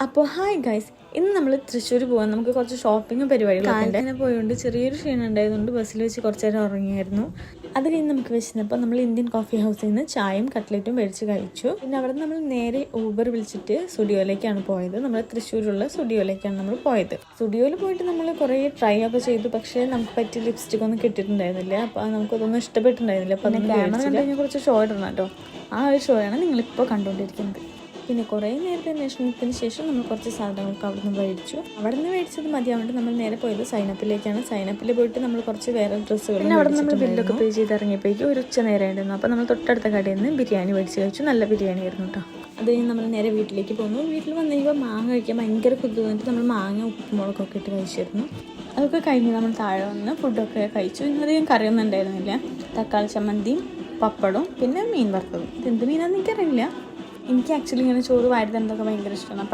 അപ്പോൾ hi guys, ഇന്ന് നമ്മൾ തൃശ്ശൂർ പോകാൻ നമുക്ക് കുറച്ച് ഷോപ്പിംഗ് പരിപാടികളൊക്കെ ഉണ്ട്. അങ്ങനെ പോയതുകൊണ്ട് ചെറിയൊരു ക്ഷീണം ഉണ്ടായതുകൊണ്ട് ബസ്സിൽ വെച്ച് കുറച്ച് നേരം ഉറങ്ങിയായിരുന്നു. അത് കഴിഞ്ഞ് നമുക്ക് വിശന്നപ്പോൾ നമ്മൾ ഇന്ത്യൻ കോഫി ഹൗസിൽ നിന്ന് ചായയും കട്ട്ലറ്റും മേടിച്ച് കഴിച്ചു. പിന്നെ അവിടെ നമ്മൾ നേരെ ഊബർ വിളിച്ചിട്ട് സ്റ്റുഡിയോയിലേക്കാണ് പോയത്. നമ്മൾ തൃശ്ശൂരുള്ള സ്റ്റുഡിയോയിലേക്കാണ് നമ്മൾ പോയത്. സ്റ്റുഡിയോയിൽ പോയിട്ട് നമ്മൾ കുറേ ട്രൈ ഒക്കെ ചെയ്തു, പക്ഷേ നമുക്ക് പറ്റിയ ലിപ്സ്റ്റിക് ഒന്നും കിട്ടിയിട്ടുണ്ടായിരുന്നില്ല. അപ്പോൾ നമുക്കതൊന്നും ഇഷ്ടപ്പെട്ടിട്ടുണ്ടായിരുന്നില്ല. അപ്പോൾ അതിന് ക്യാമറ കണ്ടു കഴിഞ്ഞാൽ കുറച്ച് ഷോ ഇടണം കേട്ടോ. ആ ഒരു ഷോയാണ് നിങ്ങളിപ്പോൾ കണ്ടുകൊണ്ടിരിക്കുന്നത്. പിന്നെ കുറേ നേരത്തെ അന്വേഷണത്തിന് ശേഷം നമ്മൾ കുറച്ച് സാധനങ്ങളൊക്കെ അവിടെ നിന്ന് മേടിച്ചു. അവിടെ നിന്ന് മേടിച്ചത് മതിയാവേണ്ടി നമ്മൾ നേരെ പോയത് സൈനപ്പിലേക്കാണ്. സൈനപ്പിൽ പോയിട്ട് നമ്മൾ കുറച്ച് വേറെ ഡ്രസ്സുകൾ, പിന്നെ അവിടെ നമ്മൾ ബില്ലൊക്കെ പേ ചെയ്ത് ഇറങ്ങിയപ്പോഴേക്കും ഒരു ഉച്ച നേരമായിരുന്നു. അപ്പോൾ നമ്മൾ തൊട്ടടുത്ത കടയിൽ നിന്ന് ബിരിയാണി മേടിച്ച് കഴിച്ചു. നല്ല ബിരിയാണി ആയിരുന്നു കേട്ടോ. അത് കഴിഞ്ഞ് നമ്മൾ നേരെ വീട്ടിലേക്ക് പോന്നു. വീട്ടിൽ വന്നു കഴിയുമ്പോൾ മാങ്ങ കഴിക്കാൻ ഭയങ്കര കൊതുകുന്നിട്ട് നമ്മൾ മാങ്ങ ഉപ്പുമുളകൊക്കെ ഇട്ട് കഴിച്ചിരുന്നു. അതൊക്കെ കഴിഞ്ഞ് നമ്മൾ താഴെ വന്ന് ഫുഡൊക്കെ കഴിച്ചു. ഇന്നധികം കറിയൊന്നും ഉണ്ടായിരുന്നില്ല. തക്കാളി ചമ്മന്തിയും പപ്പടവും പിന്നെ മീൻ വറുത്തതും. ഇതെന്ത് മീനാണെന്ന് എനിക്കറിയില്ല. എനിക്ക് ആക്ച്വലി ഇങ്ങനെ ചോറ് വാരി തന്നതൊക്കെ ഭയങ്കര ഇഷ്ടമാണ്.